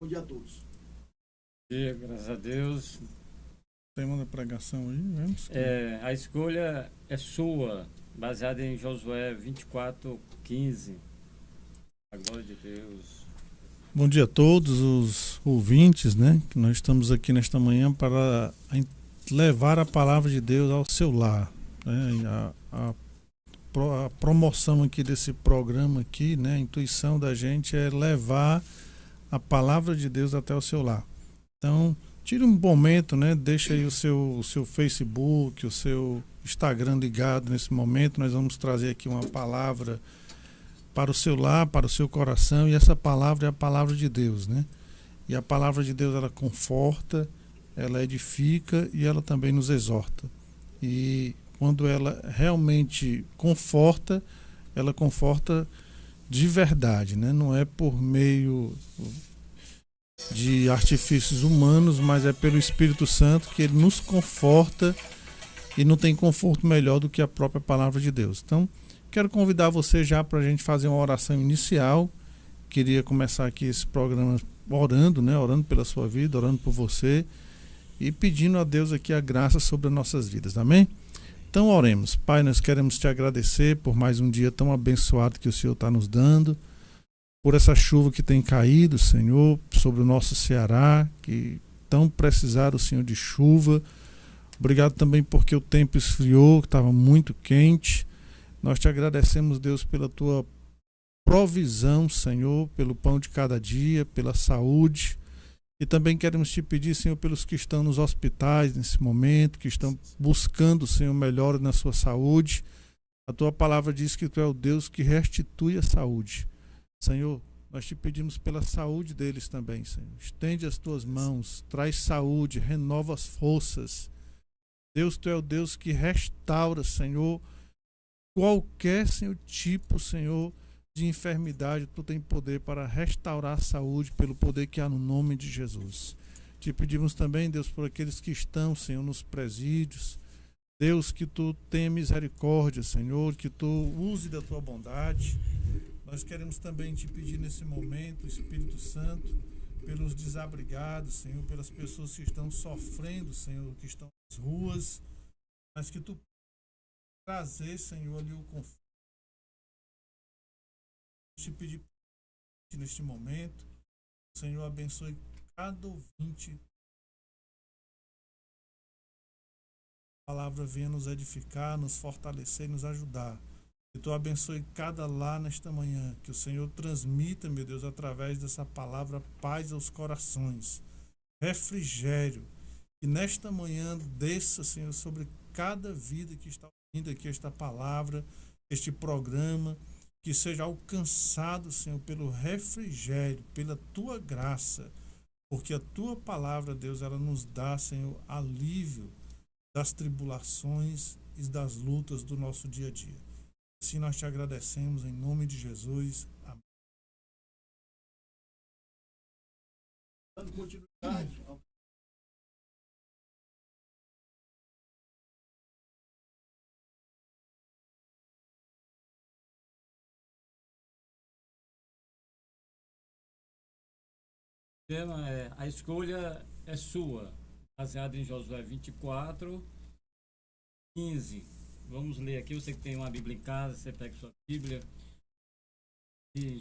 Bom dia a todos. Dia, graças a Deus. Tema da pregação aí, vamos? A escolha é sua, baseada em Josué 24:15. A glória de Deus. Bom dia a todos os ouvintes, né? Que nós estamos aqui nesta manhã para levar a palavra de Deus ao seu lar, né? A promoção aqui desse programa aqui, né? A intuição da gente é levar a palavra de Deus até o seu lar. Então, tire um momento, né? Deixa aí o seu Facebook, o seu Instagram ligado nesse momento. Nós vamos trazer aqui uma palavra para o seu lar, para o seu coração, e essa palavra é a palavra de Deus, né? E a palavra de Deus, ela conforta, ela edifica e ela também nos exorta. E quando ela realmente conforta, ela conforta de verdade, né? Não é por meio de artifícios humanos, mas é pelo Espírito Santo que ele nos conforta, e não tem conforto melhor do que a própria palavra de Deus. Então, quero convidar você já para a gente fazer uma oração inicial. Queria começar aqui esse programa orando, né? Orando pela sua vida, orando por você e pedindo a Deus aqui a graça sobre as nossas vidas, amém? Então oremos. Pai, nós queremos te agradecer por mais um dia tão abençoado que o Senhor está nos dando, por essa chuva que tem caído, Senhor, sobre o nosso Ceará, que tão precisaram, Senhor, de chuva. Obrigado também porque o tempo esfriou, que estava muito quente. Nós te agradecemos, Deus, pela tua provisão, Senhor, pelo pão de cada dia, pela saúde. E também queremos te pedir, Senhor, pelos que estão nos hospitais nesse momento, que estão buscando, Senhor, melhor na sua saúde. A tua palavra diz que tu é o Deus que restitui a saúde. Senhor, nós te pedimos pela saúde deles também, Senhor. Estende as tuas mãos, traz saúde, renova as forças. Deus, tu é o Deus que restaura, Senhor, qualquer, Senhor, tipo, Senhor, de enfermidade. Tu tem poder para restaurar a saúde pelo poder que há no nome de Jesus. Te pedimos também, Deus, por aqueles que estão, Senhor, nos presídios. Deus, que tu tenha misericórdia, Senhor, que tu use da tua bondade. Nós queremos também te pedir nesse momento, Espírito Santo, pelos desabrigados, Senhor, pelas pessoas que estão sofrendo, Senhor, que estão nas ruas, mas que tu trazer, Senhor, ali o conforto. Te pedir neste momento, Senhor, abençoe cada ouvinte. A palavra venha nos edificar, nos fortalecer e nos ajudar. Que tu abençoe cada lar nesta manhã. Que o Senhor transmita, meu Deus, através dessa palavra, paz aos corações, refrigério. E nesta manhã desça, Senhor, sobre cada vida que está ouvindo aqui esta palavra, este programa, que seja alcançado, Senhor, pelo refrigério, pela tua graça, porque a tua palavra, Deus, ela nos dá, Senhor, alívio das tribulações e das lutas do nosso dia a dia. Assim nós te agradecemos em nome de Jesus. Amém. Dando continuidade ao O tema é: a escolha é sua, baseado em Josué 24:15. Vamos ler aqui. Você que tem uma Bíblia em casa, você pega sua Bíblia. E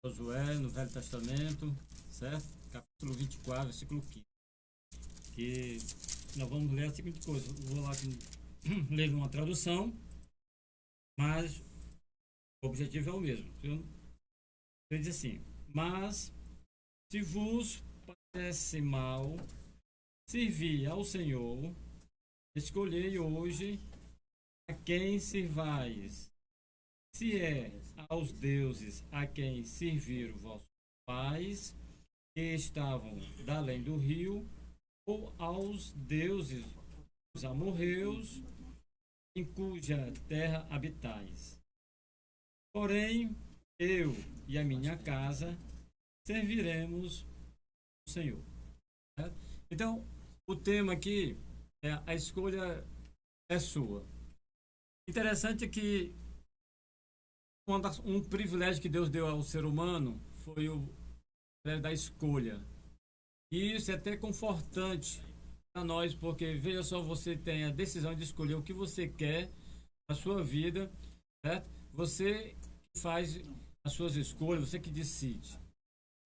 Josué, no Velho Testamento, certo? Capítulo 24, versículo 15. Que nós vamos ler a seguinte coisa. Eu vou lá ler uma tradução, mas o objetivo é o mesmo. Ele diz assim: mas se vos parece mal servir ao Senhor, escolhei hoje a quem servais, se é aos deuses a quem serviram vossos pais, que estavam da além do rio, ou aos deuses dos amorreus, em cuja terra habitais. Porém, eu e a minha casa serviremos o Senhor. Então, o tema aqui é: a escolha é sua. Interessante que um privilégio que Deus deu ao ser humano foi da escolha. E isso é até confortante para nós, porque veja só, você tem a decisão de escolher o que você quer na sua vida, certo? Você que faz as suas escolhas, você que decide.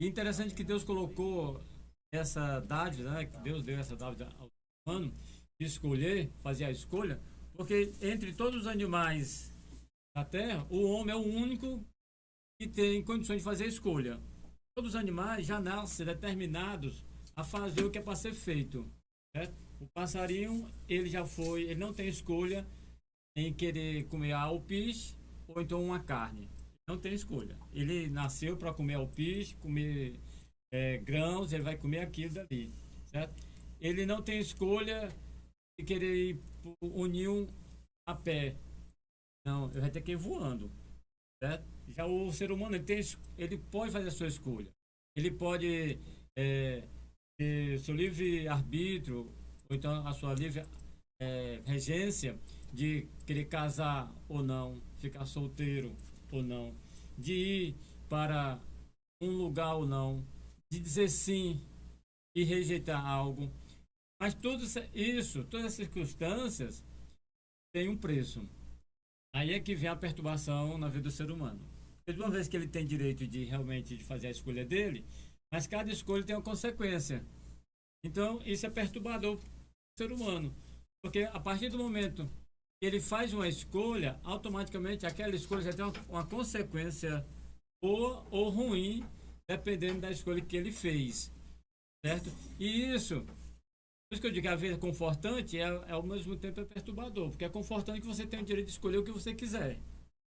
E interessante que Deus colocou essa dádiva, né? Que Deus deu essa dádiva ao ser humano de escolher, fazer a escolha, porque entre todos os animais da terra, o homem é o único que tem condições de fazer a escolha. Todos os animais já nascem determinados a fazer o que é para ser feito, certo? O passarinho, ele não tem escolha em querer comer alpiche ou então uma carne. Não tem escolha. Ele nasceu para comer alpiche, comer grãos, ele vai comer aquilo dali, certo? Ele não tem escolha de querer ir para o ninho a pé. Não, ele vai ter que ir voando, certo? Já o ser humano, ele pode fazer a sua escolha. Ele pode ter seu livre-arbítrio, ou então a sua livre regência de querer casar ou não, ficar solteiro ou não, de ir para um lugar ou não, de dizer sim e rejeitar algo. Mas tudo isso, todas as circunstâncias têm um preço. Aí é que vem a perturbação na vida do ser humano. Porque uma vez que ele tem direito de realmente de fazer a escolha dele, mas cada escolha tem uma consequência. Então, isso é perturbador para o ser humano. Porque a partir do momento que ele faz uma escolha, automaticamente aquela escolha já tem uma consequência boa ou ruim, dependendo da escolha que ele fez. Certo? E isso, por isso que eu digo que a vida é confortante, ao mesmo tempo é perturbador. Porque é confortante que você tem o direito de escolher o que você quiser.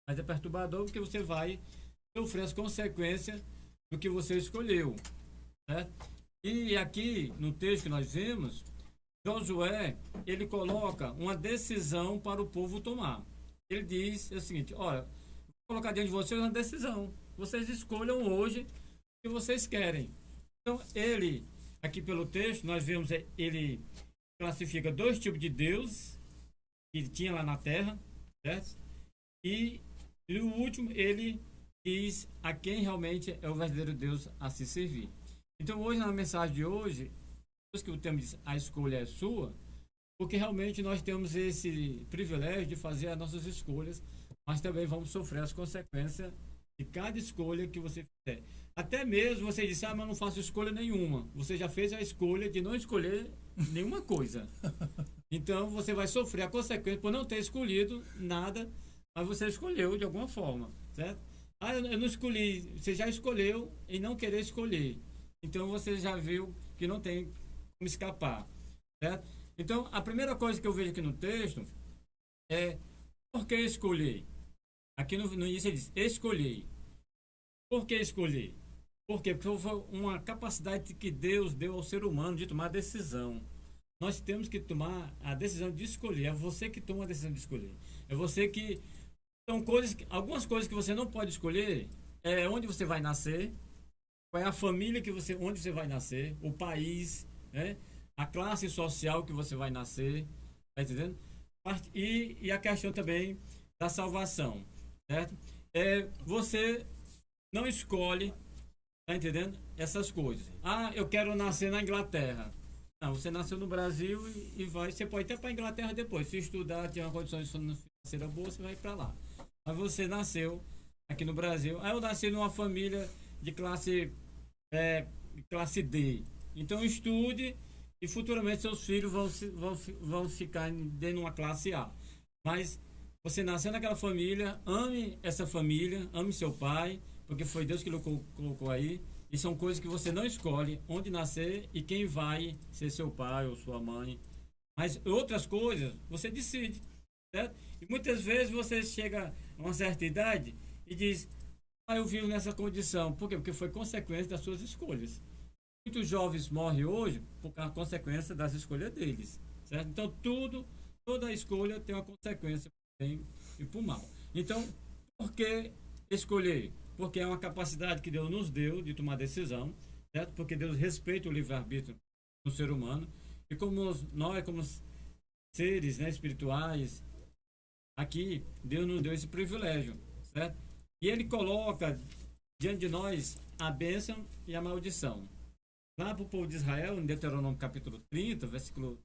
Mas é perturbador porque você vai sofrer as consequências do que você escolheu. Certo? E aqui, no texto que nós vimos, Josué, ele coloca uma decisão para o povo tomar. Ele diz o seguinte: olha, vou colocar diante de vocês uma decisão. Vocês escolham hoje o que vocês querem. Então, ele, aqui pelo texto, nós vemos, ele classifica 2 tipos de Deus que tinha lá na terra, certo? E o último, ele diz a quem realmente é o verdadeiro Deus a se servir. Então, hoje, na mensagem de hoje, que o tema diz, a escolha é sua, porque realmente nós temos esse privilégio de fazer as nossas escolhas, mas também vamos sofrer as consequências de cada escolha que você fizer. Até mesmo você disse, mas eu não faço escolha nenhuma. Você já fez a escolha de não escolher nenhuma coisa. Então, você vai sofrer a consequência por não ter escolhido nada, mas você escolheu de alguma forma, certo? Ah, eu não escolhi. Você já escolheu em não querer escolher. Então, você já viu que não tem como escapar, certo? Então, a primeira coisa que eu vejo aqui no texto é por que escolher? Aqui no início ele diz, escolher. Por que escolher? Por quê? Porque foi uma capacidade que Deus deu ao ser humano de tomar decisão. Nós temos que tomar a decisão de escolher. É você que toma a decisão de escolher. É você que... São coisas, algumas coisas que você não pode escolher. É onde você vai nascer, qual é a família onde você vai nascer, o país, né? A classe social que você vai nascer, tá entendendo? E a questão também da salvação, certo? Você não escolhe, tá entendendo? Essas coisas. Ah, eu quero nascer na Inglaterra. Não, você nasceu no Brasil e você pode até para a Inglaterra depois. Se estudar, tiver uma condição financeira boa, você vai para lá. Mas você nasceu aqui no Brasil. Ah, eu nasci numa família de classe D. Então estude e futuramente seus filhos vão ficar dentro de uma classe A. Mas você nasceu naquela família, ame essa família, ame seu pai, porque foi Deus que lhe colocou aí. E são coisas que você não escolhe onde nascer e quem vai ser seu pai ou sua mãe. Mas outras coisas você decide, certo? E muitas vezes você chega a uma certa idade e diz, eu vivo nessa condição. Por quê? Porque foi consequência das suas escolhas. Muitos jovens morrem hoje por consequência das escolhas deles, certo? Então toda escolha tem uma consequência para o bem e para o mal. Então, por que escolher? Porque é uma capacidade que Deus nos deu de tomar decisão, certo? Porque Deus respeita o livre-arbítrio do ser humano. E como nós, como seres, né, espirituais, aqui, Deus nos deu esse privilégio, certo? E Ele coloca diante de nós a bênção e a maldição. Lá para o povo de Israel, em Deuteronômio capítulo 30, versículo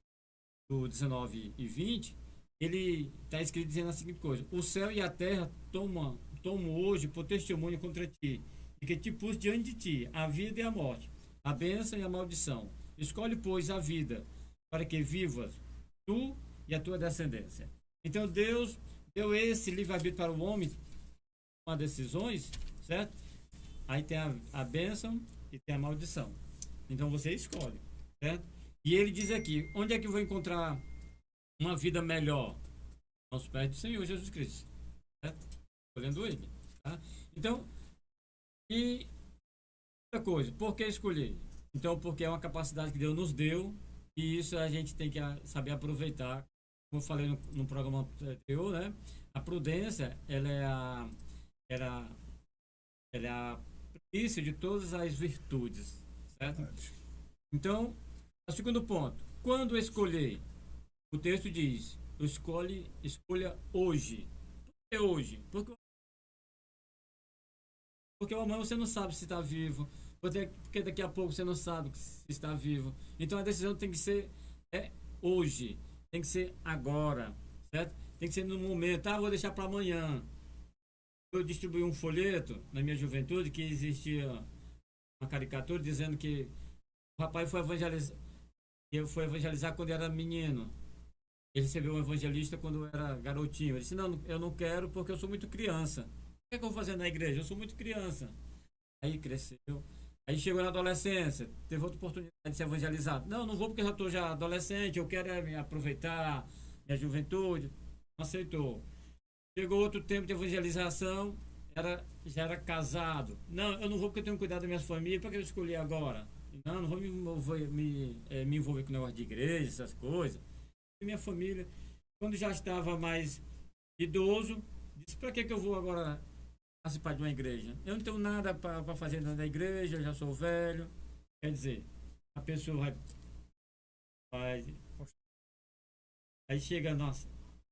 do 19 e 20, ele está escrito dizendo a seguinte coisa: o céu e a terra tomam hoje por testemunho contra ti, e que te pus diante de ti a vida e a morte, a bênção e a maldição. Escolhe, pois, a vida, para que vivas tu e a tua descendência. Então Deus deu esse livre-arbítrio para o homem tomar decisões, certo? Aí tem a bênção e tem a maldição. Então você escolhe, certo? E ele diz aqui: onde é que eu vou encontrar uma vida melhor? Aos pés do Senhor Jesus Cristo, certo? Escolhendo ele, tá? Então, e outra coisa, por que escolher? Então, porque é uma capacidade que Deus nos deu, e isso a gente tem que saber aproveitar. Como eu falei no programa anterior, né? A prudência, ela é a primícia de todas as virtudes, certo? Então, o segundo ponto: quando escolher? O texto diz: escolha hoje. Por que hoje? Porque amanhã você não sabe se está vivo, porque daqui a pouco você não sabe se está vivo. Então a decisão tem que ser hoje, tem que ser agora, certo? Tem que ser no momento. Vou deixar para amanhã. Eu distribuí um folheto na minha juventude que existia uma caricatura dizendo que o rapaz foi evangelizar quando era menino. Ele recebeu um evangelista quando era garotinho. Ele disse: não, eu não quero porque eu sou muito criança. O que é que eu vou fazer na igreja? Eu sou muito criança. Aí cresceu. Aí chegou na adolescência, teve outra oportunidade de ser evangelizado. Não vou porque eu já estou adolescente, eu quero me aproveitar minha juventude. Não aceitou. Chegou outro tempo de evangelização, já era casado. Não, eu não vou porque eu tenho que cuidar da minha família, para que eu escolhi agora? Não vou me envolver com o negócio de igreja, essas coisas. E minha família, quando já estava mais idoso, disse: para que eu vou agora participar de uma igreja? Eu não tenho nada para fazer na igreja, eu já sou velho. Quer dizer, a pessoa vai aí chega,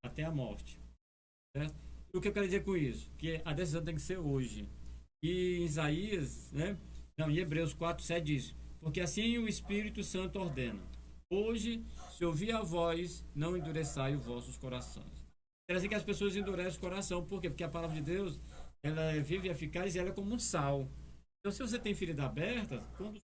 até a morte, certo? O que eu quero dizer com isso? Que a decisão tem que ser hoje. E em Isaías, né? Não, em Hebreus 4:7 diz: porque assim o Espírito Santo ordena: hoje, se ouvir a voz, não endureçai os vossos corações. Quer dizer que as pessoas endurecem o coração. Por quê? Porque a palavra de Deus, ela é viva e eficaz, e ela é como um sal. Então, se você tem ferida aberta, quando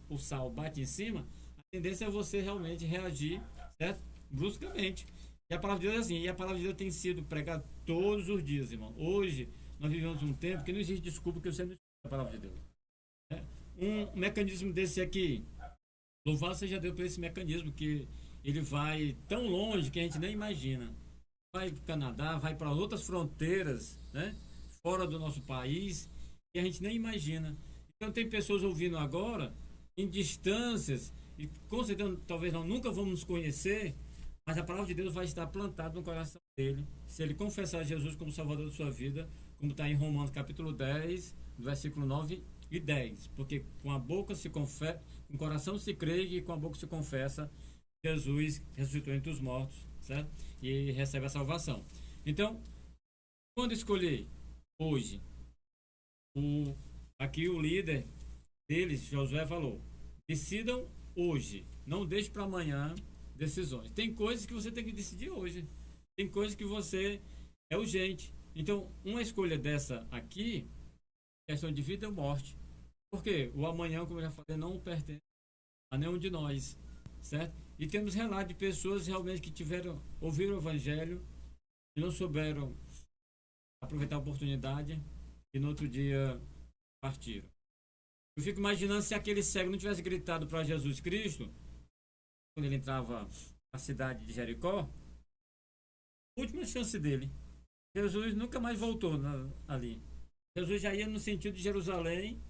o sal bate em cima, a tendência é você realmente reagir, certo? Bruscamente. E a palavra de Deus é assim. E a palavra de Deus tem sido pregada todos os dias, irmão. Hoje, nós vivemos um tempo que não existe desculpa que você não escuta a palavra de Deus. Um mecanismo desse aqui, louvado seja Deus por esse mecanismo, que ele vai tão longe que a gente nem imagina. Vai para o Canadá, vai para outras fronteiras, né? Fora do nosso país, e a gente nem imagina. Então tem pessoas ouvindo agora, em distâncias, e com certeza talvez nunca vamos nos conhecer, mas a palavra de Deus vai estar plantada no coração dele, se ele confessar Jesus como Salvador da sua vida, como está em Romanos capítulo 10, versículo 9 e 10. Porque com a boca se confessa, com o coração se crê, e com a boca se confessa Jesus ressuscitou entre os mortos, certo? E recebe a salvação. Então, quando escolher? Hoje. Aqui o líder deles, Josué, falou: decidam hoje, não deixe para amanhã decisões. Tem coisas que você tem que decidir hoje, tem coisas que você é urgente. Então, uma escolha dessa aqui, questão de vida ou morte. Porque o amanhã, como eu já falei, não pertence a nenhum de nós, certo? E temos relatos de pessoas realmente que ouviram o evangelho e não souberam aproveitar a oportunidade e no outro dia partiram. Eu fico imaginando se aquele cego não tivesse gritado para Jesus Cristo quando ele entrava na cidade de Jericó, a última chance dele. Jesus nunca mais voltou ali. Jesus já ia no sentido de Jerusalém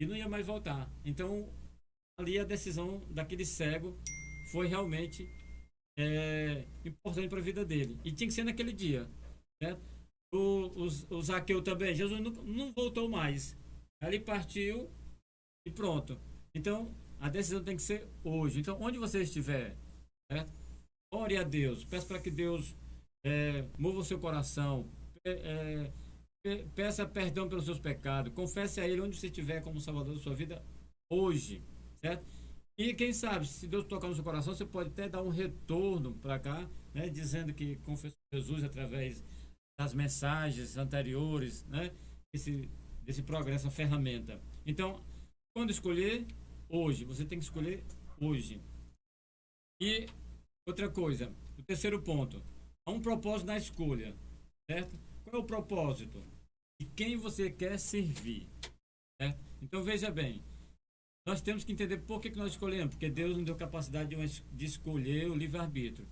e não ia mais voltar. Então, ali a decisão daquele cego foi realmente importante para a vida dele. E tinha que ser naquele dia, certo? O Zaqueu também, Jesus não voltou mais. Ali partiu e pronto. Então, a decisão tem que ser hoje. Então, onde você estiver, certo? Ore a Deus. Peça para que Deus mova o seu coração. Peça perdão pelos seus pecados. Confesse a Ele onde você estiver como Salvador da sua vida hoje, certo? E quem sabe, se Deus tocar no seu coração, você pode até dar um retorno para cá, né? Dizendo que confessou Jesus através das mensagens anteriores, né? Desse progresso, a ferramenta. Então, quando escolher, hoje. Você tem que escolher hoje. E outra coisa, o terceiro ponto. Há um propósito na escolha, certo? Qual é o propósito? De quem você quer servir, certo? Então, veja bem. Nós temos que entender por que nós escolhemos. Porque Deus nos deu capacidade de escolher o livre-arbítrio.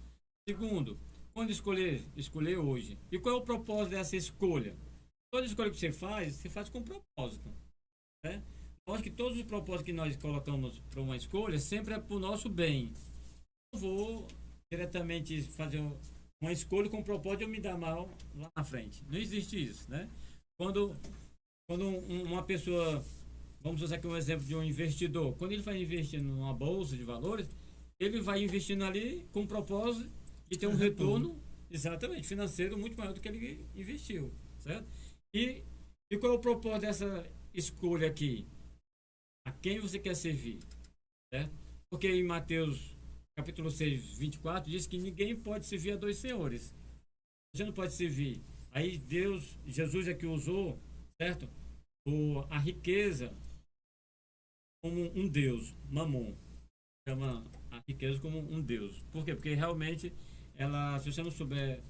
Segundo, quando escolher? Escolher hoje. E qual é o propósito dessa escolha? Toda escolha que você faz com propósito, né? Lógico que todos os propósitos que nós colocamos para uma escolha sempre é para o nosso bem. Não vou diretamente fazer uma escolha com o propósito de eu me dar mal lá na frente. Não existe isso, né? Quando uma pessoa, vamos usar aqui um exemplo de um investidor, quando ele vai investir numa bolsa de valores, ele vai investindo ali com o propósito de ter um retorno, exatamente, financeiro muito maior do que ele investiu, certo? E qual é o propósito dessa escolha aqui? A quem você quer servir, certo? Porque em Mateus capítulo 6, 24, diz que ninguém pode servir a dois senhores. Você não pode servir. Aí Jesus é que usou, certo? A riqueza como um Deus, Mamon. Chama a riqueza como um Deus. Por quê? Porque realmente, se você não souber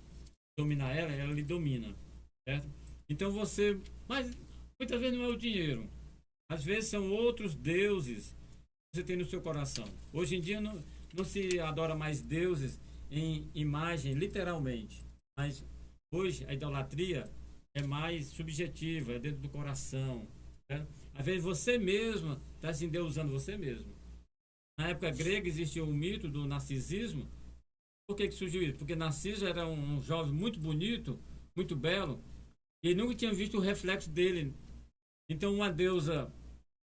dominar ela lhe domina, certo? Então mas muitas vezes não é o dinheiro. Às vezes são outros deuses que você tem no seu coração. Hoje em dia não se adora mais deuses em imagem, literalmente. Mas hoje a idolatria é mais subjetiva, é dentro do coração, certo? Às vezes você mesmo está se endeusando você mesmo. Na época grega existia o mito do narcisismo. Por que surgiu isso? Porque Narciso era um jovem muito bonito, muito belo, e ele nunca tinha visto o reflexo dele. Então uma deusa,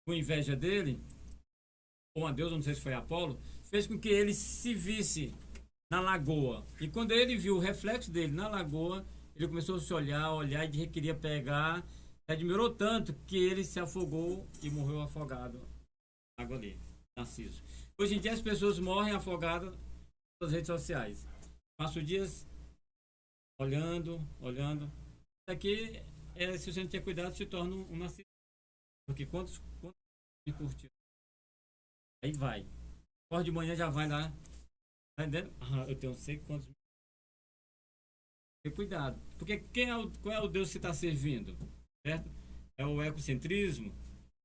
com inveja dele, ou uma deusa, não sei se foi Apolo, fez com que ele se visse na lagoa. E quando ele viu o reflexo dele na lagoa, ele começou a se olhar e queria pegar. Admirou tanto que ele se afogou e morreu afogado na água ali, Narciso. Hoje em dia as pessoas morrem afogadas nas redes sociais. Passam dias olhando. Isso aqui, se você não ter cuidado, se torna um narciso. Porque quantos me curtiu? Aí vai. Acorda de manhã, já vai lá. Tá entendendo? Eu tenho não sei quantos. Ter cuidado. Porque qual é o Deus que você está servindo? Certo? É o egocentrismo?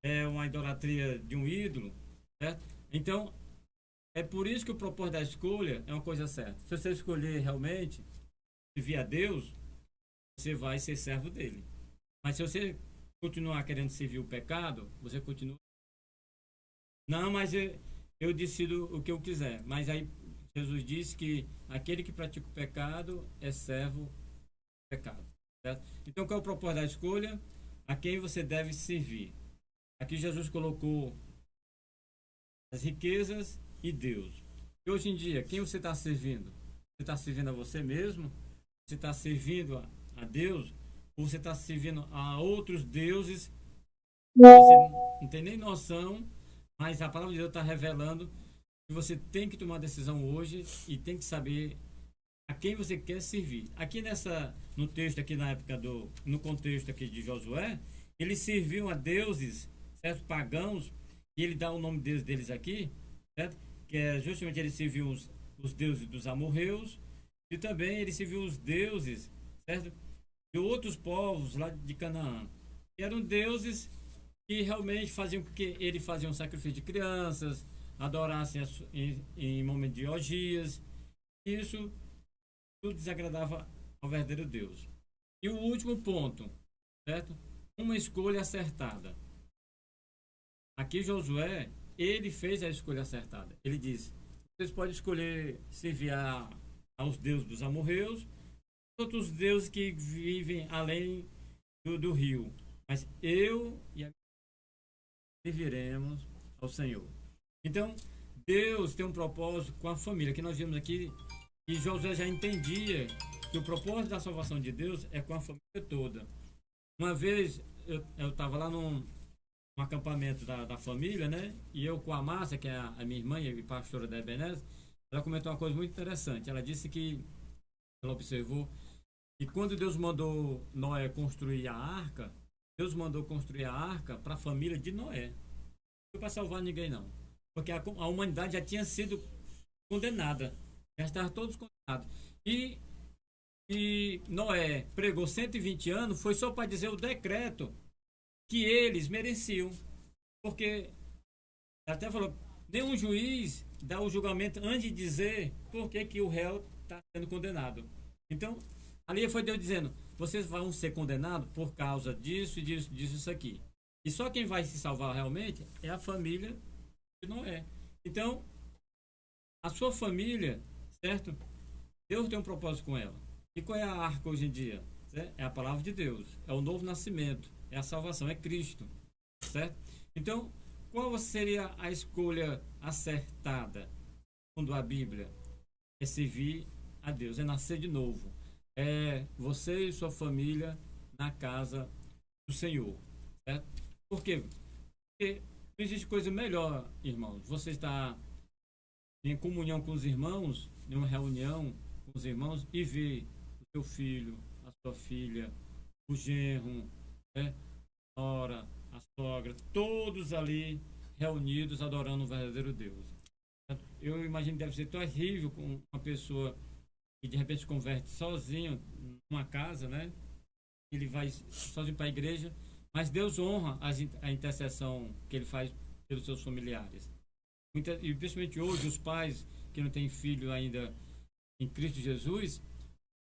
É uma idolatria de um ídolo? Certo? Então, é por isso que o propósito da escolha é uma coisa certa. Se você escolher realmente servir a Deus, você vai ser servo dele. Mas se você continuar querendo servir o pecado, você continua. Não, mas eu decido o que eu quiser. Mas aí Jesus disse que aquele que pratica o pecado é servo do pecado. Certo? Então, qual é o propósito da escolha? A quem você deve servir. Aqui Jesus colocou as riquezas e Deus. E hoje em dia, quem você está servindo? Você está servindo a você mesmo? Você está servindo a Deus? Ou você está servindo a outros deuses? Você não tem nem noção, mas a palavra de Deus está revelando que você tem que tomar uma decisão hoje e tem que saber a quem você quer servir. Aqui no texto aqui na época no contexto aqui de Josué, eles serviam a deuses, certo? Pagãos, e ele dá o nome deles aqui, certo? Que é justamente eles serviam os deuses dos amorreus e também eles serviam os deuses, certo? De outros povos lá de Canaã. Que eram deuses que realmente faziam com que eles faziam sacrifício de crianças, adorassem em momento de orgias. Isso tudo desagradava ao verdadeiro Deus. E o último ponto, certo? Uma escolha acertada. Aqui Josué, ele fez a escolha acertada. Ele disse: vocês podem escolher servir aos deuses dos amorreus, outros deuses que vivem além do rio. Mas eu e a minha serviremos ao Senhor. Então, Deus tem um propósito com a família, que nós vimos aqui, e Josué já entendia que o propósito da salvação de Deus é com a família toda. Uma vez eu estava lá num acampamento da família, né? E eu com a Márcia, que é a minha irmã e pastora da Ebenezer, ela comentou uma coisa muito interessante. Ela disse que ela observou que quando Deus mandou Noé construir a arca, Deus mandou construir a arca para a família de Noé. Não foi para salvar ninguém, não. Porque a humanidade já tinha sido condenada. Já estavam todos condenados. E Noé pregou 120 anos, foi só para dizer o decreto que eles mereciam. Porque, até falou, nenhum juiz dá o julgamento antes de dizer por que o réu está sendo condenado. Então, ali foi Deus dizendo, vocês vão ser condenados por causa disso, disso, disso, isso aqui. E só quem vai se salvar realmente é a família de Noé. Então, a sua família, certo? Deus tem um propósito com ela. E qual é a arca hoje em dia? É a palavra de Deus, é o novo nascimento, é a salvação, é Cristo, certo? Então, qual seria a escolha acertada segundo a Bíblia? É servir a Deus, é nascer de novo. É você e sua família na casa do Senhor, certo? Por quê? Porque não existe coisa melhor, irmãos. Você está em comunhão com os irmãos, em uma reunião com os irmãos e ver o seu filho, a sua filha, o genro, né? A nora, a sogra, todos ali reunidos adorando o verdadeiro Deus. Eu imagino que deve ser terrível com uma pessoa que de repente se converte sozinho numa casa, né? Ele vai sozinho para a igreja, mas Deus honra a intercessão que ele faz pelos seus familiares. E principalmente hoje, os pais que não têm filho ainda em Cristo Jesus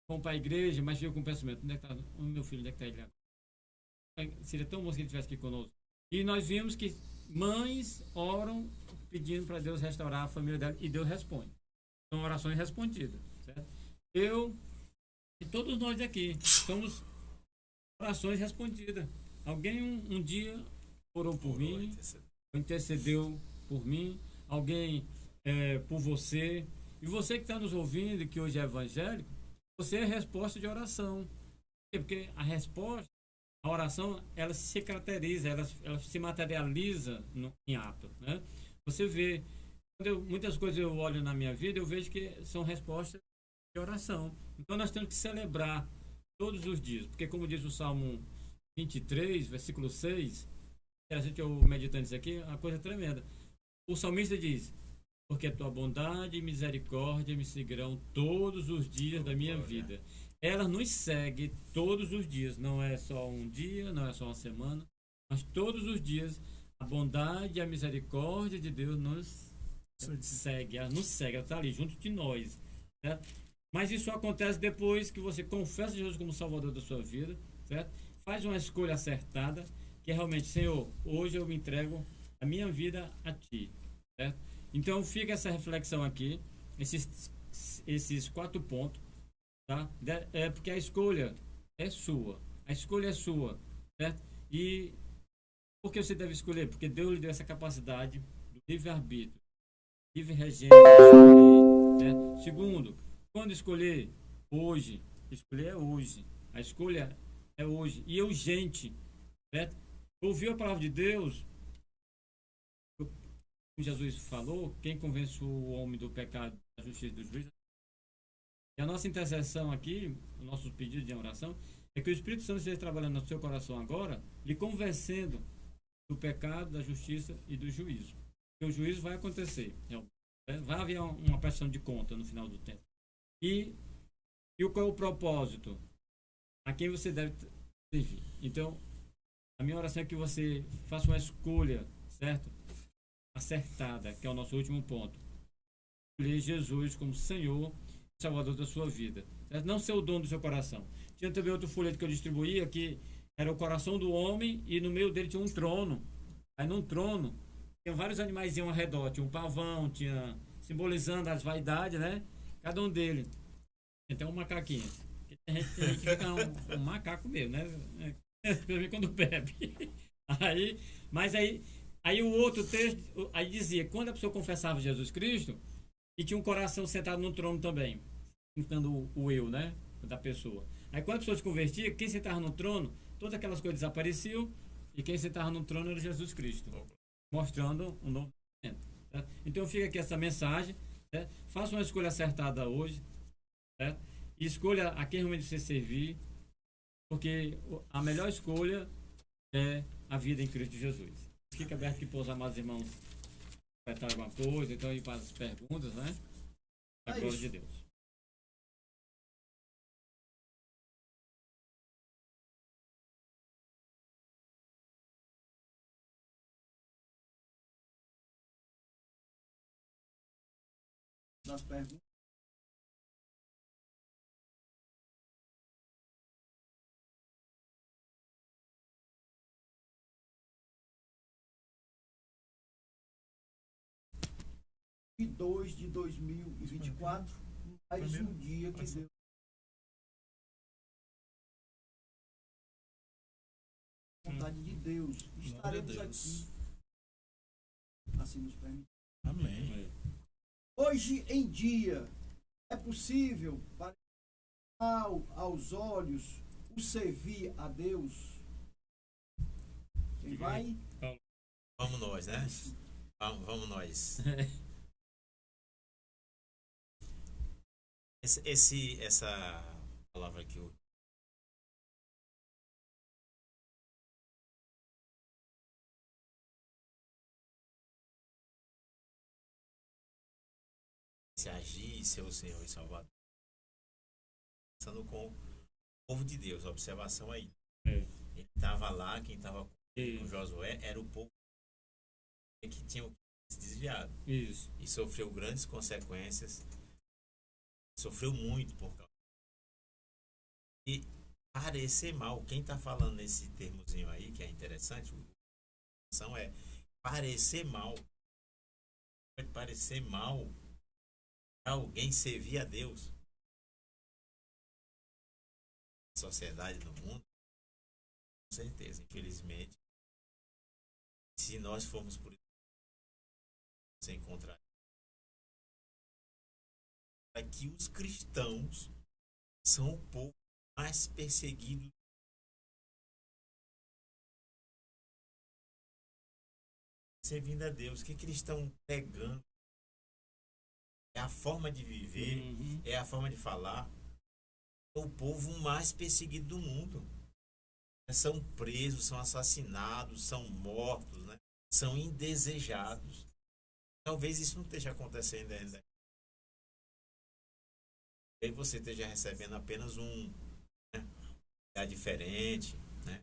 vão para a igreja, mas ficam com o pensamento: onde é que está o meu filho? Onde é que está ele agora? Seria tão bom se ele estivesse aqui conosco. E nós vimos que mães oram pedindo para Deus restaurar a família dela e Deus responde. São orações respondidas, certo? Eu e todos nós aqui somos orações respondidas. Alguém um dia orou por mim, intercedeu por mim, alguém por você. E você que está nos ouvindo, que hoje é evangélico, você é resposta de oração. Porque a resposta, a oração, ela se caracteriza, ela se materializa em ato, né? Você vê, muitas coisas eu olho na minha vida, eu vejo que são respostas de oração. Então nós temos que celebrar todos os dias, porque como diz o Salmo 23, versículo 6, a gente meditando isso aqui, é uma coisa tremenda. O salmista diz: porque a tua bondade e misericórdia me seguirão todos os dias da minha vida. Ela nos segue todos os dias, não é só um dia, não é só uma semana, mas todos os dias a bondade e a misericórdia de Deus nos segue, ela está ali junto de nós, certo? Mas isso acontece depois que você confessa Jesus como Salvador da sua vida, certo? Faz uma escolha acertada, que é realmente: Senhor, hoje eu me entrego a minha vida a Ti, certo? Então fica essa reflexão aqui, esses 4 pontos, tá? Porque a escolha é sua, certo? E por que você deve escolher? Porque Deus lhe deu essa capacidade do livre-arbítrio, livre regência, certo? Segundo, quando escolher? Hoje. Escolher é hoje. A escolha é hoje. E urgente, certo? Ouviu a palavra de Deus? Como Jesus falou: quem convence o homem do pecado, da justiça e do juízo? E a nossa intercessão aqui, o nosso pedido de oração, é que o Espírito Santo esteja trabalhando no seu coração agora, lhe convencendo do pecado, da justiça e do juízo. Porque o juízo vai acontecer. Vai haver uma prestação de conta no final do tempo. E qual é o propósito? A quem você deve servir. Então, a minha oração é que você faça uma escolha, certo? Acertada, que é o nosso último ponto. Escolher Jesus como Senhor e Salvador da sua vida, certo? Não ser o dono do seu coração. Tinha também outro folheto que eu distribuía, que era o coração do homem, e no meio dele tinha um trono. Aí num trono tinha vários animais ao redor, tinha um pavão, tinha simbolizando as vaidades, né? Cada um deles. Tem até um macaquinho. Tem gente que fica um macaco mesmo, né? Pelo quando bebe. Aí o outro texto, aí dizia: quando a pessoa confessava Jesus Cristo, e tinha um coração sentado no trono também, significando o eu, né? Da pessoa. Aí quando a pessoa se convertia, quem sentava no trono todas aquelas coisas desapareciam e quem sentava no trono era Jesus Cristo, mostrando um novo nascimento. Certo? Então fica aqui essa mensagem, certo? Faça uma escolha acertada hoje, certo? E escolha a quem realmente você servir, porque a melhor escolha é a vida em Cristo Jesus. Fica aberto aqui para os amados irmãos completar alguma coisa, então ir para as perguntas, né? A glória de Deus. Das perguntas. E 2 de 2024, mais um dia que Deus vontade de Deus. Estaremos aqui assim nos permite. Amém. Hoje em dia é possível para aos olhos o servir a Deus. Quem vai? Vamos nós, né? Vamos nós. Essa palavra que eu se agir, ser o Senhor e Salvador. Pensando com o povo de Deus, observação aí. É. Ele estava lá, quem estava E- com Josué era o povo que tinha se desviado Isso. e sofreu grandes consequências, sofreu muito por causa. E parecer mal, quem está falando nesse termozinho aí, que é interessante, a ação é parecer mal. Pode parecer mal pra alguém servir a Deus. Na sociedade, no mundo, com certeza, infelizmente, se nós formos por se encontrar é que os cristãos são o povo mais perseguido servindo a Deus. O que eles estão pegando é a forma de viver, Uhum. é a forma de falar. É o povo mais perseguido do mundo. São presos, são assassinados, são mortos, né? São indesejados. Talvez isso não esteja acontecendo ainda. Aí você esteja recebendo apenas né, diferente, né?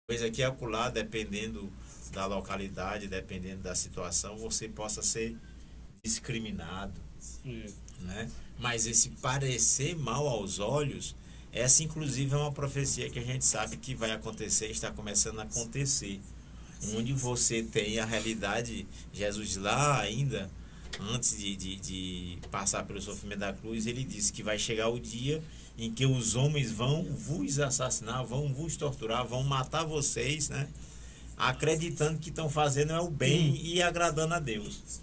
Pois aqui e acolá, dependendo da localidade, dependendo da situação, você possa ser discriminado, É. né? Mas esse parecer mal aos olhos, essa inclusive é uma profecia que a gente sabe que vai acontecer, está começando a acontecer, onde você tem a realidade, Jesus lá ainda, antes de passar pelo sofrimento da cruz, ele disse que vai chegar o dia em que os homens vão vos assassinar, vão vos torturar, vão matar vocês, né? Acreditando que estão fazendo é o bem e agradando a Deus.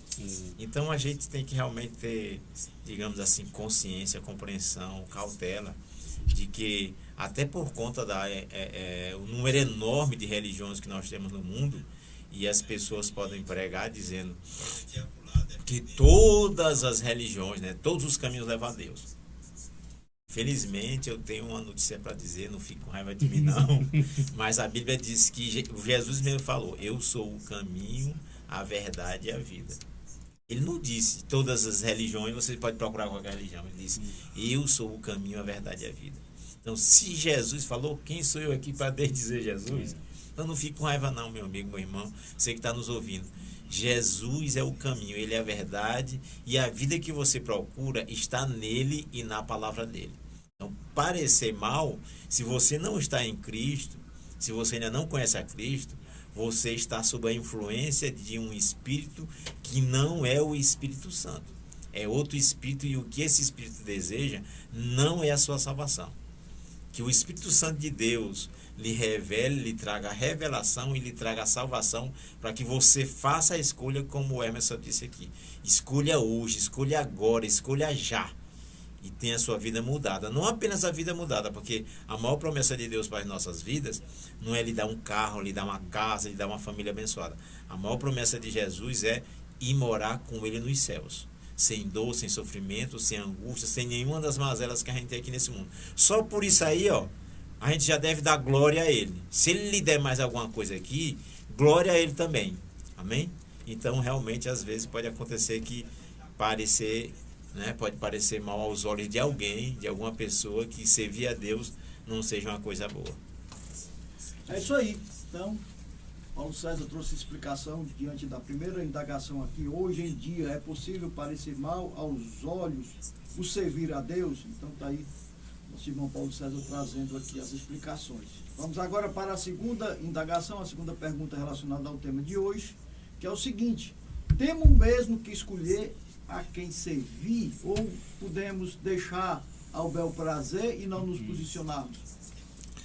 Então a gente tem que realmente ter, digamos assim, consciência, compreensão, cautela de que até por conta o número enorme de religiões que nós temos no mundo, e as pessoas podem pregar dizendo que todas as religiões, né, todos os caminhos levam a Deus. Felizmente eu tenho uma notícia para dizer, não fico com raiva de mim não, mas a Bíblia diz que Jesus mesmo falou: eu sou o caminho, a verdade e a vida. Ele não disse todas as religiões, você pode procurar qualquer religião. Ele disse: eu sou o caminho, a verdade e a vida. Então, se Jesus falou, quem sou eu aqui para desdizer Jesus? Então, não fique com raiva não, meu amigo, meu irmão, você que está nos ouvindo. Jesus é o caminho, ele é a verdade, e a vida que você procura está nele e na palavra dele. Então, parecer mal, se você não está em Cristo, se você ainda não conhece a Cristo, você está sob a influência de um espírito que não é o Espírito Santo. É outro espírito, e o que esse espírito deseja não é a sua salvação. Que o Espírito Santo de Deus lhe revele, lhe traga a revelação e lhe traga a salvação, para que você faça a escolha como o Emerson disse aqui. Escolha hoje, escolha agora, escolha já. e tenha a sua vida mudada. Não apenas a vida mudada, porque a maior promessa de Deus para as nossas vidas não é lhe dar um carro, lhe dar uma casa, lhe dar uma família abençoada. A maior promessa de Jesus é ir morar com Ele nos céus. Sem dor, sem sofrimento, sem angústia, sem nenhuma das mazelas que a gente tem aqui nesse mundo. Só por isso aí, ó, a gente já deve dar glória a Ele. Se Ele lhe der mais alguma coisa aqui, glória a Ele também. Amém? Então, realmente, às vezes pode acontecer que pode parecer mal aos olhos de alguém, de alguma pessoa, que servir a Deus não seja uma coisa boa. É isso aí. Então, Paulo César trouxe explicação diante da primeira indagação aqui. Hoje em dia é possível parecer mal aos olhos o servir a Deus? Então está aí nosso irmão Paulo César trazendo aqui as explicações. Vamos agora para a segunda indagação, a segunda pergunta relacionada ao tema de hoje, que é o seguinte: temos mesmo que escolher a quem servir ou podemos deixar ao bel prazer e não nos posicionarmos?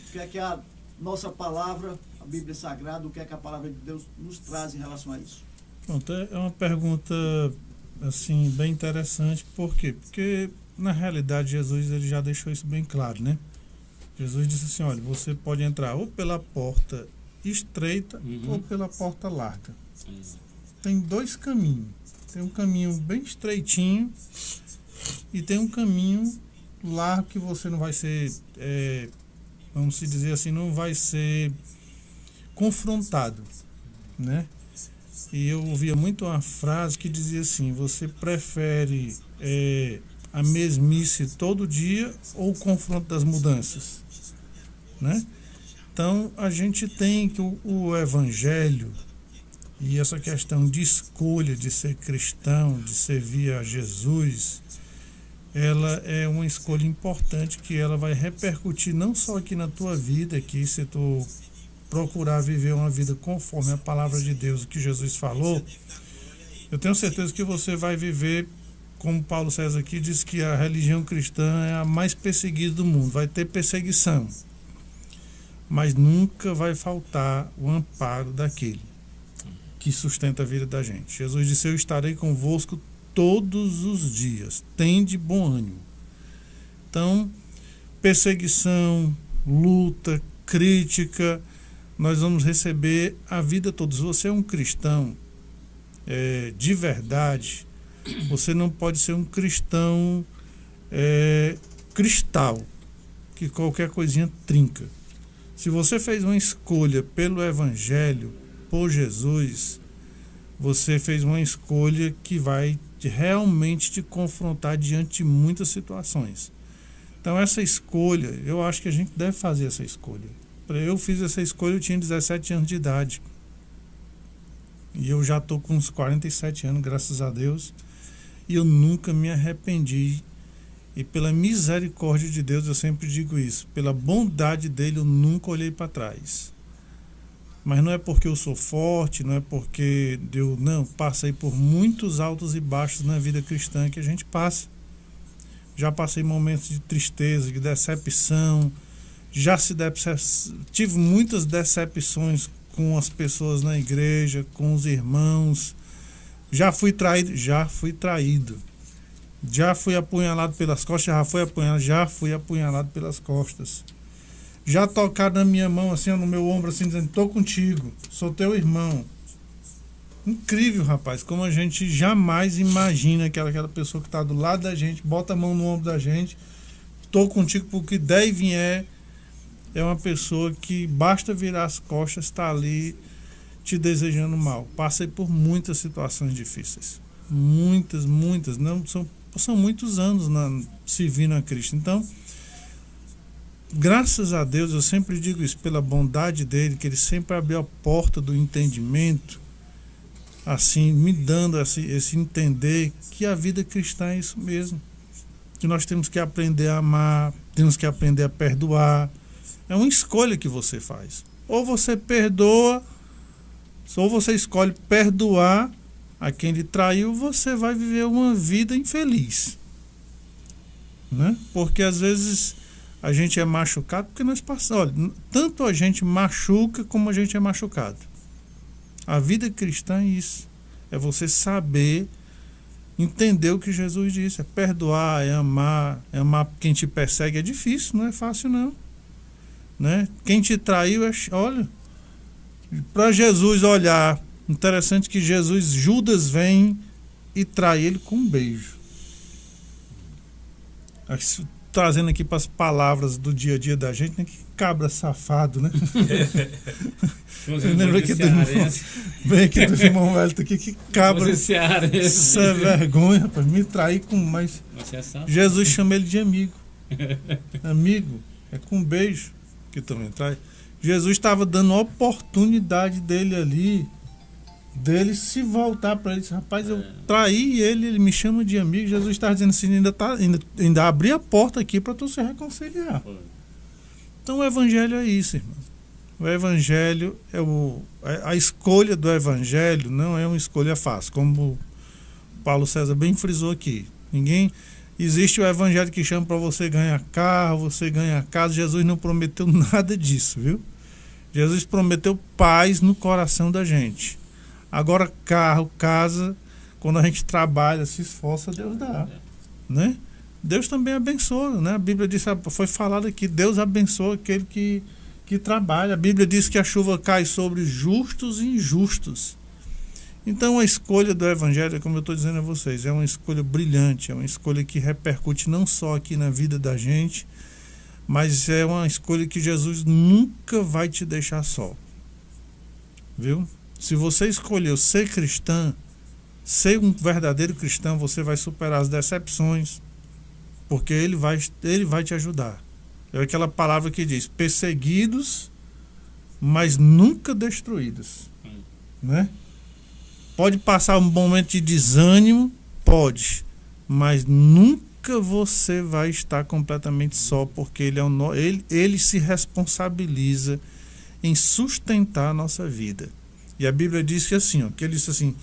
O que é que a nossa palavra, a Bíblia Sagrada, o que é que a palavra de Deus nos traz em relação a isso? Pronto, é uma pergunta assim bem interessante. Por quê? Porque na realidade Jesus ele já deixou isso bem claro, né? Jesus disse assim: olha, você pode entrar ou pela porta estreita ou pela porta larga. Tem dois caminhos. Tem um caminho bem estreitinho e tem um caminho largo que você não vai ser, vamos dizer assim, não vai ser confrontado, né? E eu ouvia muito uma frase que dizia assim: você prefere a mesmice todo dia ou o confronto das mudanças, né? Então a gente tem que o evangelho e essa questão de escolha de ser cristão, de servir a Jesus, ela é uma escolha importante, que ela vai repercutir não só aqui na tua vida, que se tu procurar viver uma vida conforme a palavra de Deus, o que Jesus falou, eu tenho certeza que você vai viver, como Paulo César aqui diz, que a religião cristã é a mais perseguida do mundo. Vai ter perseguição, mas nunca vai faltar o amparo daquele que sustenta a vida da gente. Jesus disse: eu estarei convosco todos os dias, tende bom ânimo. Então, perseguição, luta, crítica, nós vamos receber a vida toda. Se você é um cristão de verdade, você não pode ser um cristão cristal, que qualquer coisinha trinca. Se você fez uma escolha pelo Evangelho, por Jesus, você fez uma escolha que vai realmente te confrontar diante de muitas situações. Então essa escolha, eu acho que a gente deve fazer essa escolha. Eu fiz essa escolha, eu tinha 17 anos de idade. E eu já estou com uns 47 anos, graças a Deus. E eu nunca me arrependi. E pela misericórdia de Deus, eu sempre digo isso, pela bondade dele, eu nunca olhei para trás. Mas não é porque eu sou forte, não é porque eu não passei por muitos altos e baixos na vida cristã que a gente passa. Já passei momentos de tristeza, de decepção, tive muitas decepções com as pessoas na igreja, com os irmãos. Já fui traído. Já fui apunhalado pelas costas, já fui apunhalado pelas costas. Já tocaram na minha mão, assim, no meu ombro, assim, dizendo: tô contigo, sou teu irmão. Incrível, rapaz, como a gente jamais imagina que aquela pessoa que está do lado da gente, bota a mão no ombro da gente, tô contigo porque der e vier, é uma pessoa que basta virar as costas, está ali te desejando mal. Passei por muitas situações difíceis. Muitas, não, são muitos anos servindo a Cristo. Então, graças a Deus, eu sempre digo isso, pela bondade dele, que ele sempre abriu a porta do entendimento, assim, me dando esse entender que a vida cristã é isso mesmo, que nós temos que aprender a amar, temos que aprender a perdoar. É uma escolha que você faz. Ou você perdoa, ou você escolhe perdoar a quem lhe traiu, você vai viver uma vida infeliz, né? Porque às vezes a gente é machucado porque nós passamos. Olha, tanto a gente machuca como a gente é machucado. A vida cristã é isso. É você saber entender o que Jesus disse. É perdoar, é amar quem te persegue. É difícil, não é fácil não. Né? Quem te traiu, olha, para Jesus olhar, interessante que Judas vem e trai ele com um beijo. Trazendo aqui para as palavras do dia a dia da gente, né? Que cabra safado, né? Lembra aqui do irmão, vem aqui do irmão velho aqui, que cabra. Isso é vergonha, rapaz, me trair com mais. Jesus chama ele de amigo. Amigo, é com um beijo que também trai. Jesus estava dando a oportunidade dele ali, dele se voltar para ele. Disse, rapaz, eu traí ele me chama de amigo. Jesus estava dizendo assim, ainda abri a porta aqui para tu se reconciliar. Então o evangelho é isso, irmão. O evangelho a escolha do evangelho não é uma escolha fácil, como o Paulo César bem frisou aqui. Existe o evangelho que chama para você ganhar carro, você ganhar casa. Jesus não prometeu nada disso, viu? Jesus prometeu paz no coração da gente. Agora, carro, casa, quando a gente trabalha, se esforça, Deus dá. Né? Deus também abençoa. Né? A Bíblia diz, foi falado aqui, Deus abençoa aquele que trabalha. A Bíblia diz que a chuva cai sobre justos e injustos. Então, a escolha do Evangelho, como eu estou dizendo a vocês, é uma escolha brilhante, é uma escolha que repercute não só aqui na vida da gente, mas é uma escolha que Jesus nunca vai te deixar só. Viu? Se você escolheu ser cristã, ser um verdadeiro cristão, você vai superar as decepções, porque ele vai te ajudar. É aquela palavra que diz, perseguidos, mas nunca destruídos. Né? Pode passar um momento de desânimo, pode, mas nunca você vai estar completamente só, porque ele se responsabiliza em sustentar a nossa vida. E a Bíblia diz que assim, que ele disse assim,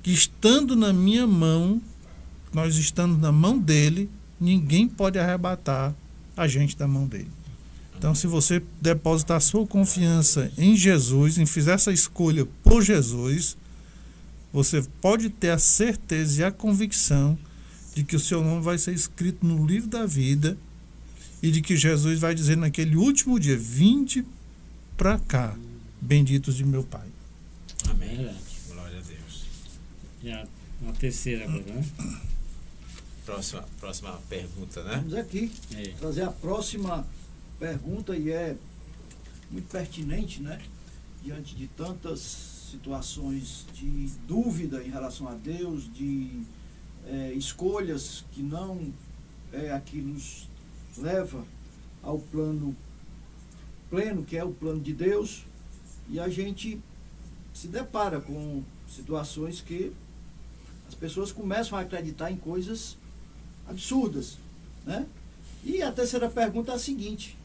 que estando na minha mão, nós estando na mão dele, ninguém pode arrebatar a gente da mão dele. Então, se você depositar a sua confiança em Jesus, em fizer essa escolha por Jesus, você pode ter a certeza e a convicção de que o seu nome vai ser escrito no livro da vida e de que Jesus vai dizer naquele último dia, vinde para cá, benditos de meu Pai. Amém. Glória a Deus. Já uma terceira agora, né? Próxima pergunta, né? Vamos aqui trazer a próxima pergunta, e é muito pertinente, né? Diante de tantas situações de dúvida em relação a Deus, de escolhas que não é a que nos leva ao plano pleno, que é o plano de Deus, e a gente se depara com situações que as pessoas começam a acreditar em coisas absurdas, né? E a terceira pergunta é a seguinte: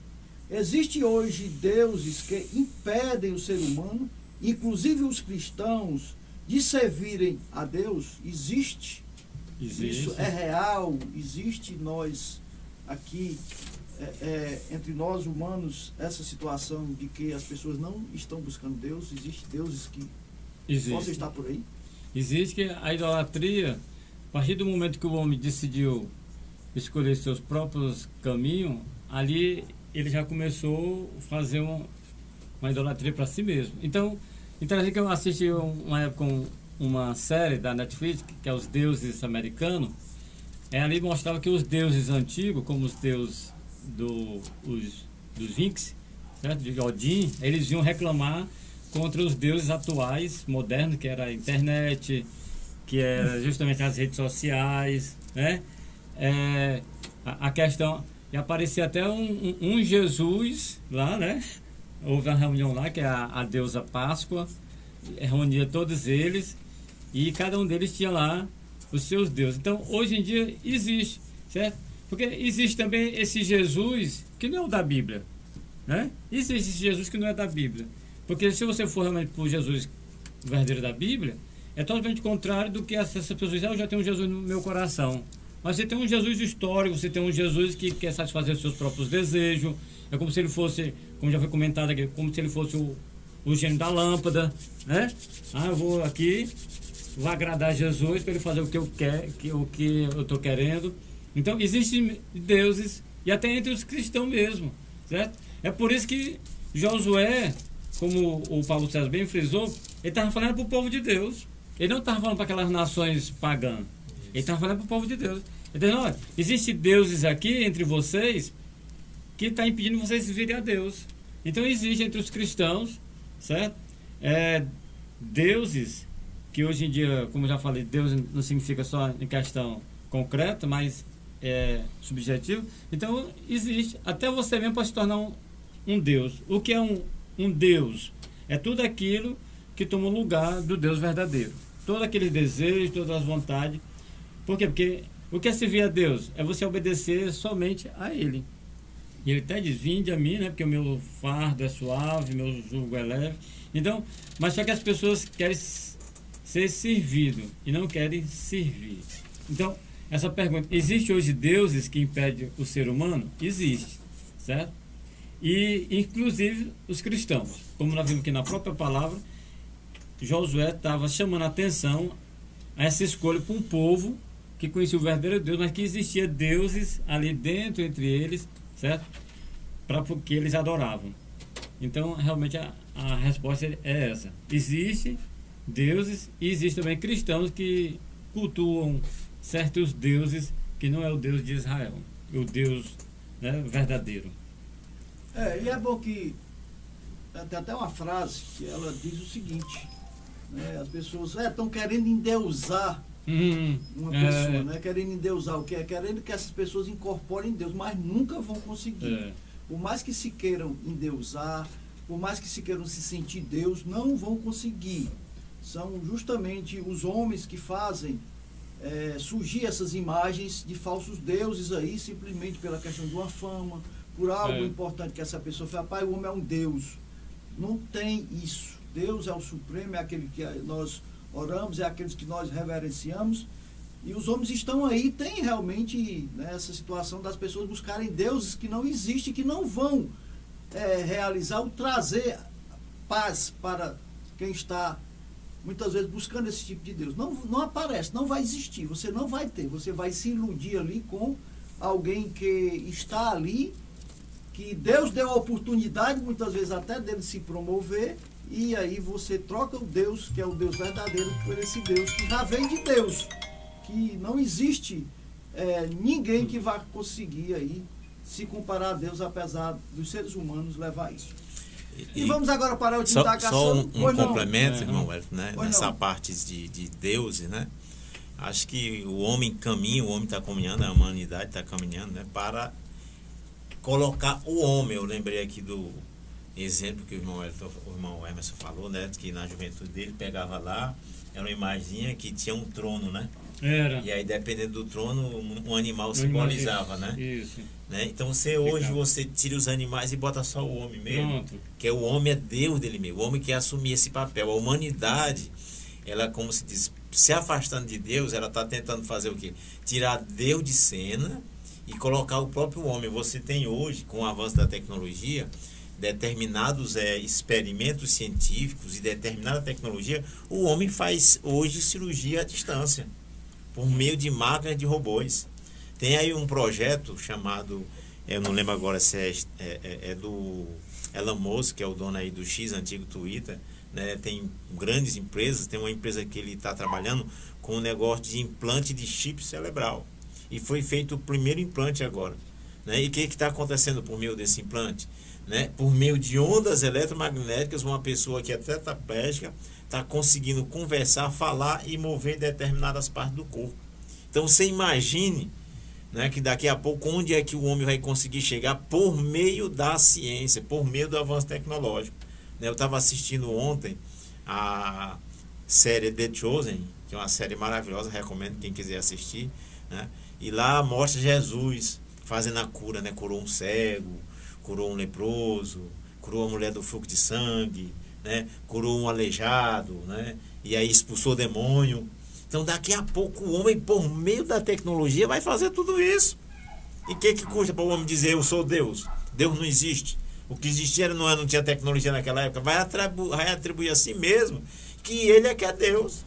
existe hoje deuses que impedem o ser humano, inclusive os cristãos, de servirem a Deus? Existe. Isso é real? Existe nós aqui, entre nós humanos, essa situação de que as pessoas não estão buscando Deus? Existe deuses que possam estar por aí? Existe que a idolatria, a partir do momento que o homem decidiu escolher seus próprios caminhos, ali ele já começou a fazer uma idolatria para si mesmo. Então, interessante que eu assisti uma época uma série da Netflix, que é Os Deuses Americanos. Ali mostrava que os deuses antigos, como os deuses dos Vinx, certo? De Odin, eles iam reclamar contra os deuses atuais, modernos, que era a internet, que era justamente as redes sociais, né? A questão... E aparecia até um Jesus lá, né? Houve uma reunião lá, que é a deusa Páscoa, reunia todos eles, e cada um deles tinha lá os seus deuses. Então, hoje em dia, existe, certo? Porque existe também esse Jesus que não é o da Bíblia, né? Existe esse Jesus que não é da Bíblia. Porque se você for realmente por Jesus verdadeiro da Bíblia, é totalmente contrário do que essas pessoas dizem: eu já tenho um Jesus no meu coração. Mas você tem um Jesus histórico, você tem um Jesus que quer satisfazer os seus próprios desejos. É como se ele fosse, como já foi comentado aqui, como se ele fosse o gênio da lâmpada, né? Eu vou aqui, vou agradar a Jesus para ele fazer o que eu quero, o que eu estou querendo. Então, existem deuses, e até entre os cristãos mesmo, certo? É por isso que Josué, como o Paulo César bem frisou, ele estava falando para o povo de Deus. Ele não estava falando para aquelas nações pagãs. Ele estava falando para o povo de Deus. Ele dizendo, olha, existem deuses aqui entre vocês que está impedindo vocês de virem a Deus. Então, existe entre os cristãos, certo? Deuses que hoje em dia, como eu já falei, Deus não significa só em questão concreta, mas subjetivo. Então, existe. Até você mesmo pode se tornar um Deus. O que é um Deus? É tudo aquilo que toma o lugar do Deus verdadeiro. Todos aqueles desejos, todas as vontades. Por quê? Porque o que é servir a Deus? É você obedecer somente a Ele. E Ele até diz, vinde a mim, né? Porque o meu fardo é suave, meu jugo é leve. Então, mas só que as pessoas querem ser servido e não querem servir. Então, essa pergunta, existe hoje deuses que impedem o ser humano? Existe, certo? E, inclusive, os cristãos. Como nós vimos aqui na própria palavra, Josué estava chamando a atenção a essa escolha para um povo que conhecia o verdadeiro Deus, mas que existia deuses ali dentro, entre eles, certo? Para que eles adoravam. Então, realmente, a resposta é essa. Existe deuses e existem também cristãos que cultuam certos deuses que não é o Deus de Israel, o Deus, né, verdadeiro. E é bom que tem até uma frase que ela diz o seguinte, né, as pessoas estão querendo endeusar uma pessoa, né, querendo endeusar o que é, querendo que essas pessoas incorporem Deus, mas nunca vão conseguir. Por mais que se queiram endeusar, por mais que se queiram se sentir Deus, não vão conseguir. São justamente os homens que fazem surgir essas imagens de falsos deuses aí, simplesmente pela questão de uma fama, por algo importante que essa pessoa fala, pai, o homem é um Deus. Não tem isso. Deus é o supremo, é aquele que nós oramos, é aqueles que nós reverenciamos. E os homens estão aí, tem realmente, né, essa situação das pessoas buscarem deuses que não existem, que não vão realizar ou trazer paz para quem está muitas vezes buscando esse tipo de Deus. Não aparece, não vai existir, você não vai ter, você vai se iludir ali com alguém que está ali, que Deus deu a oportunidade, muitas vezes até dele se promover, e aí você troca o Deus, que é o Deus verdadeiro, por esse Deus que já vem de Deus, que não existe ninguém que vá conseguir aí se comparar a Deus, apesar dos seres humanos levar isso. E vamos agora para a indagação. Só um complemento, irmão Wellington, né? Nessa parte de Deus, né? Acho que o homem caminha, o homem está caminhando, a humanidade está caminhando, né? Para colocar o homem. Eu lembrei aqui do exemplo que o irmão Emerson falou, né? Que na juventude dele pegava lá, era uma imaginha que tinha um trono, né? Era. E aí, dependendo do trono, um animal simbolizava, né? Isso. Né? Então, hoje você tira os animais e bota só o homem mesmo. Pronto. Que o homem é Deus dele mesmo. O homem quer assumir esse papel. A humanidade, ela, como se diz, se afastando de Deus, ela está tentando fazer o quê? Tirar Deus de cena e colocar o próprio homem. Você tem hoje, com o avanço da tecnologia, determinados experimentos científicos e determinada tecnologia, o homem faz hoje cirurgia à distância, por meio de máquinas de robôs. Tem aí um projeto chamado, eu não lembro agora se é do Elon Musk, que é o dono aí do X, antigo Twitter, né? Tem grandes empresas, tem uma empresa que ele está trabalhando com um negócio de implante de chip cerebral. E foi feito o primeiro implante agora. Né? E o que está acontecendo por meio desse implante? Né? Por meio de ondas eletromagnéticas, uma pessoa que é tetraplégica está conseguindo conversar, falar e mover determinadas partes do corpo. Então você imagine, né, que daqui a pouco onde é que o homem vai conseguir chegar por meio da ciência, por meio do avanço tecnológico. Né? Eu estava assistindo ontem a série The Chosen, que é uma série maravilhosa, recomendo quem quiser assistir, né? E lá mostra Jesus fazendo a cura, né? Curou um cego, curou um leproso, curou a mulher do fluxo de sangue, né? Curou um aleijado, né? E aí expulsou o demônio. Então daqui a pouco o homem, por meio da tecnologia, vai fazer tudo isso. E o que custa para o homem dizer eu sou Deus? Deus não existe. O que existia não tinha tecnologia naquela época. Vai atribuir a si mesmo que ele é que é Deus.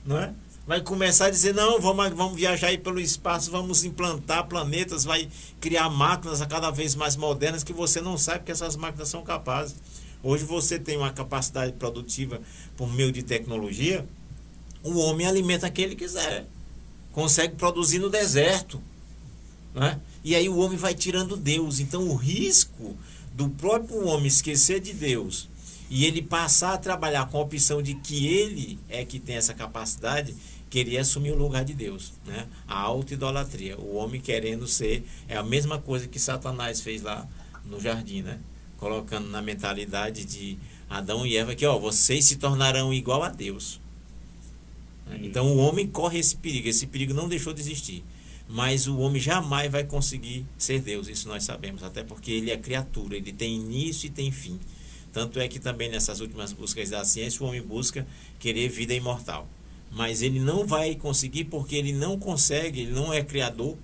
não é? Vai começar a dizer, não, vamos viajar aí pelo espaço, vamos implantar planetas, vai criar máquinas a cada vez mais modernas que você não sabe que essas máquinas são capazes. Hoje você tem uma capacidade produtiva por meio de tecnologia, o homem alimenta quem ele quiser. Consegue produzir no deserto, né? E aí o homem vai tirando Deus. Então o risco do próprio homem esquecer de Deus e ele passar a trabalhar com a opção de que ele é que tem essa capacidade, queria assumir o lugar de Deus, né? A auto-idolatria, o homem querendo ser, é a mesma coisa que Satanás fez lá no jardim, né? Colocando na mentalidade de Adão e Eva que, ó, vocês se tornarão igual a Deus. Então o homem corre esse perigo não deixou de existir, mas o homem jamais vai conseguir ser Deus, isso nós sabemos, até porque ele é criatura, ele tem início e tem fim. Tanto é que também nessas últimas buscas da ciência o homem busca querer vida imortal, mas ele não vai conseguir porque ele não consegue, ele não é criador,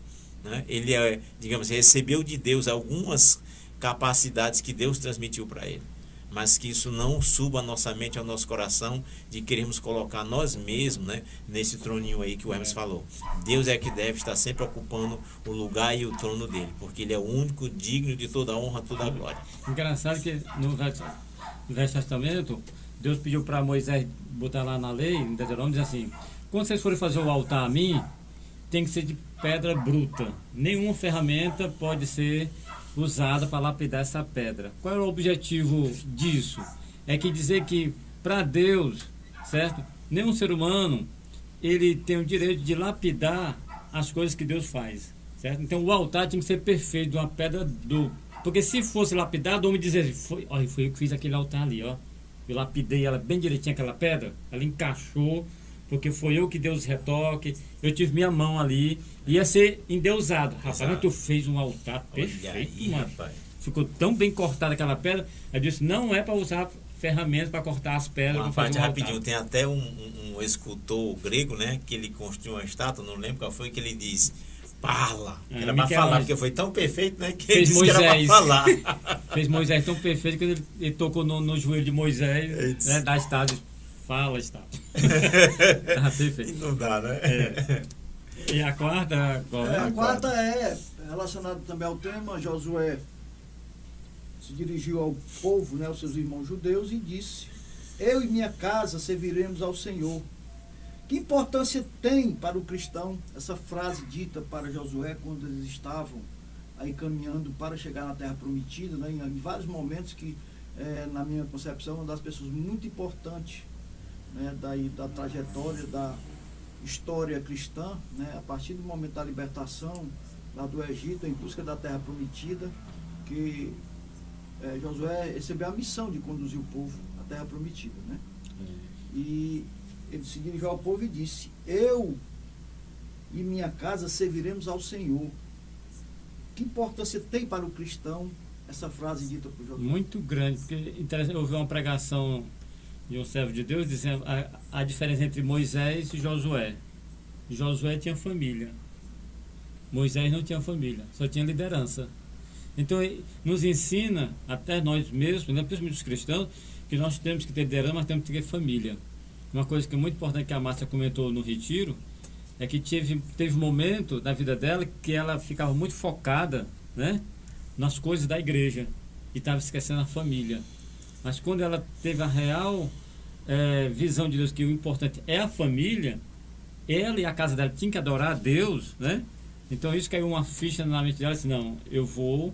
né? Ele é, digamos, recebeu de Deus algumas capacidades que Deus transmitiu para ele, mas que isso não suba a nossa mente, ao nosso coração, de queremos colocar nós mesmos, né, nesse troninho aí que o Hermes falou. Deus é que deve estar sempre ocupando o lugar e o trono dele, porque ele é o único digno de toda a honra, toda a glória. Engraçado que no Velho Testamento, Deus pediu para Moisés botar lá na lei, em Deuteronômio, diz assim: quando vocês forem fazer o altar a mim, tem que ser de pedra bruta. Nenhuma ferramenta pode ser usada para lapidar essa pedra. Qual é o objetivo disso? É que dizer que para Deus, certo? Nenhum ser humano ele tem o direito de lapidar as coisas que Deus faz, certo? Então o altar tinha que ser perfeito, de uma pedra dupla. Porque se fosse lapidado, o homem dizia assim, foi eu que fiz aquele altar ali, ó. Eu lapidei ela bem direitinho, aquela pedra, ela encaixou, porque foi eu que dei os retoques, eu tive minha mão ali, ia ser endeusado. Rapaz, mas tu fez um altar perfeito, aí, mano. rapaz. Ficou tão bem cortada aquela pedra, eu disse, não é para usar ferramentas para cortar as pedras. Uma para parte fazer um rapidinho, altar. tem até um escultor grego, né, que ele construiu uma estátua, não lembro qual foi, que ele diz, parla. Era para falar, porque foi tão perfeito, né, que ele Fez disse que era para falar. Fez Moisés tão perfeito que ele tocou no joelho de Moisés, né, da estátua. Fala, estátua. Tava perfeito. E não dá, né? É. E a quarta, qual é? A quarta é relacionada também ao tema. Josué se dirigiu ao povo, né, aos seus irmãos judeus, e disse: eu e minha casa serviremos ao Senhor. Que importância tem para o cristão essa frase dita para Josué quando eles estavam aí caminhando para chegar na Terra Prometida, né, em vários momentos que, na minha concepção, uma das pessoas muito importantes, né, da trajetória da história cristã, né, a partir do momento da libertação lá do Egito em busca da Terra Prometida, que Josué recebeu a missão de conduzir o povo à Terra Prometida, né? E ele se dirigiu ao povo e disse: eu e minha casa serviremos ao Senhor. Que importância tem para o cristão essa frase dita por Josué? Muito grande, porque interessante, eu ouvi uma pregação de um servo de Deus dizendo a diferença entre Moisés e Josué. Josué tinha família, Moisés não tinha família, só tinha liderança. Então nos ensina, até nós mesmos, né, principalmente os cristãos, que nós temos que ter liderança, mas temos que ter família. Uma coisa que é muito importante que a Márcia comentou no retiro é que teve um momento da vida dela que ela ficava muito focada, né, nas coisas da igreja e estava esquecendo a família. Mas quando ela teve a real visão de Deus, que o importante é a família, ela e a casa dela tinham que adorar a Deus, né? Então isso caiu uma ficha na mente dela, assim, não, eu vou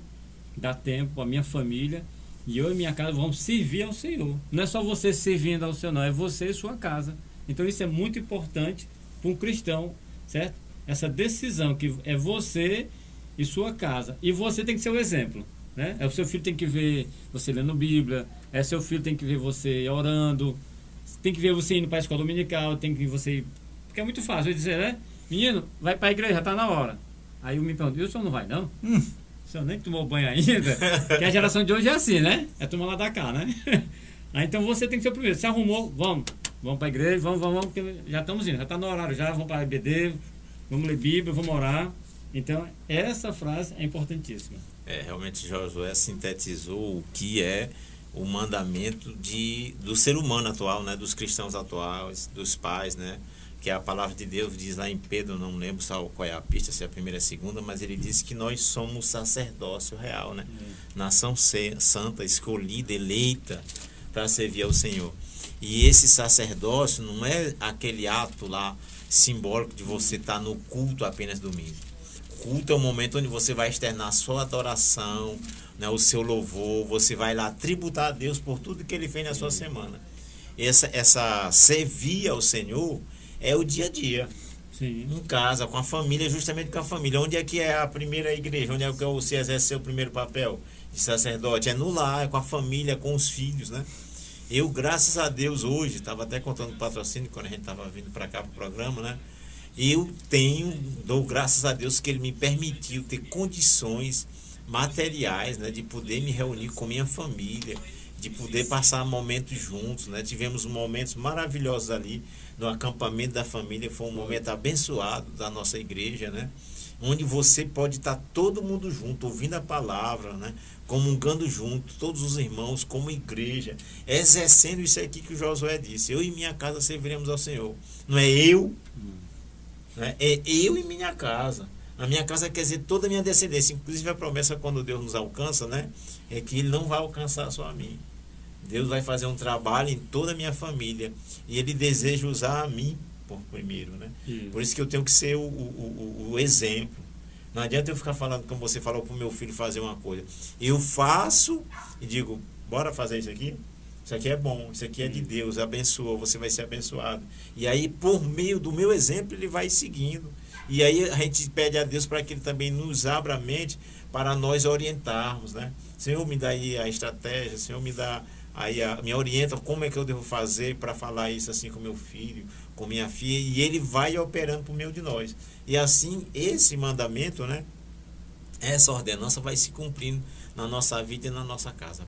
dar tempo à minha família e eu e minha casa vamos servir ao Senhor. Não é só você servindo ao Senhor, não, é você e sua casa. Então isso é muito importante para um cristão, certo? Essa decisão que é você e sua casa. E você tem que ser o exemplo, né? O seu filho tem que ver você lendo Bíblia, seu filho tem que ver você orando, tem que ver você indo para a escola dominical, tem que ver você... Porque é muito fácil eu dizer, né? Menino, vai para a igreja, já está na hora. Aí eu me pergunto, o senhor não vai, não? O senhor nem tomou banho ainda? Porque a geração de hoje é assim, né? É tomar lá da cá, né? Aí então você tem que ser o primeiro. Se arrumou, vamos para a igreja, vamos, porque já estamos indo, já está no horário, já vamos para a EBD, vamos ler Bíblia, vamos orar. Então, essa frase é importantíssima. Realmente Josué sintetizou o que é o mandamento do ser humano atual, né? Dos cristãos atuais, dos pais, né? que a palavra de Deus diz lá em Pedro, não lembro qual é a pista, se é a primeira ou a segunda, mas ele diz que nós somos sacerdócio real, né? Nação santa, escolhida, eleita para servir ao Senhor. E esse sacerdócio não é aquele ato lá simbólico de você estar no culto apenas domingo. Culto é o momento onde você vai externar a sua adoração, né, o seu louvor, você vai lá tributar a Deus por tudo que ele fez na sua semana. Essa servir ao Senhor é o dia a dia. Sim. Em casa, com a família, justamente com a família. Onde é que é a primeira igreja? Onde é que você exerce seu primeiro papel de sacerdote? É no lar, é com a família, com os filhos, né? Eu, graças a Deus, hoje, estava até contando o patrocínio quando a gente estava vindo para cá para o programa, né? Eu dou graças a Deus que ele me permitiu ter condições materiais, né? De poder me reunir com minha família, de poder passar momentos juntos, né? Tivemos momentos maravilhosos ali no acampamento da família, foi um momento abençoado da nossa igreja, né? Onde você pode estar todo mundo junto, ouvindo a palavra, né? Comungando junto, todos os irmãos, como igreja, exercendo isso aqui que o Josué disse: eu e minha casa serviremos ao Senhor. Não é eu, né? É eu e minha casa. A minha casa quer dizer toda a minha descendência. Inclusive a promessa, quando Deus nos alcança, né? É que Ele não vai alcançar só a mim. Deus vai fazer um trabalho em toda a minha família. E Ele deseja usar a mim por primeiro, né? Por isso que eu tenho que ser o exemplo. Não adianta eu ficar falando como você falou para o meu filho fazer uma coisa. Eu faço e digo: bora fazer isso aqui? Isso aqui é bom, isso aqui é de Deus, abençoa, você vai ser abençoado. E aí, por meio do meu exemplo, ele vai seguindo. E aí a gente pede a Deus para que Ele também nos abra a mente para nós orientarmos, né? Senhor, me dá aí a estratégia, Senhor, me dá aí me orienta como é que eu devo fazer para falar isso assim com meu filho, com minha filha, e Ele vai operando por meio de nós. E assim, esse mandamento, né? Essa ordenança vai se cumprindo na nossa vida e na nossa casa.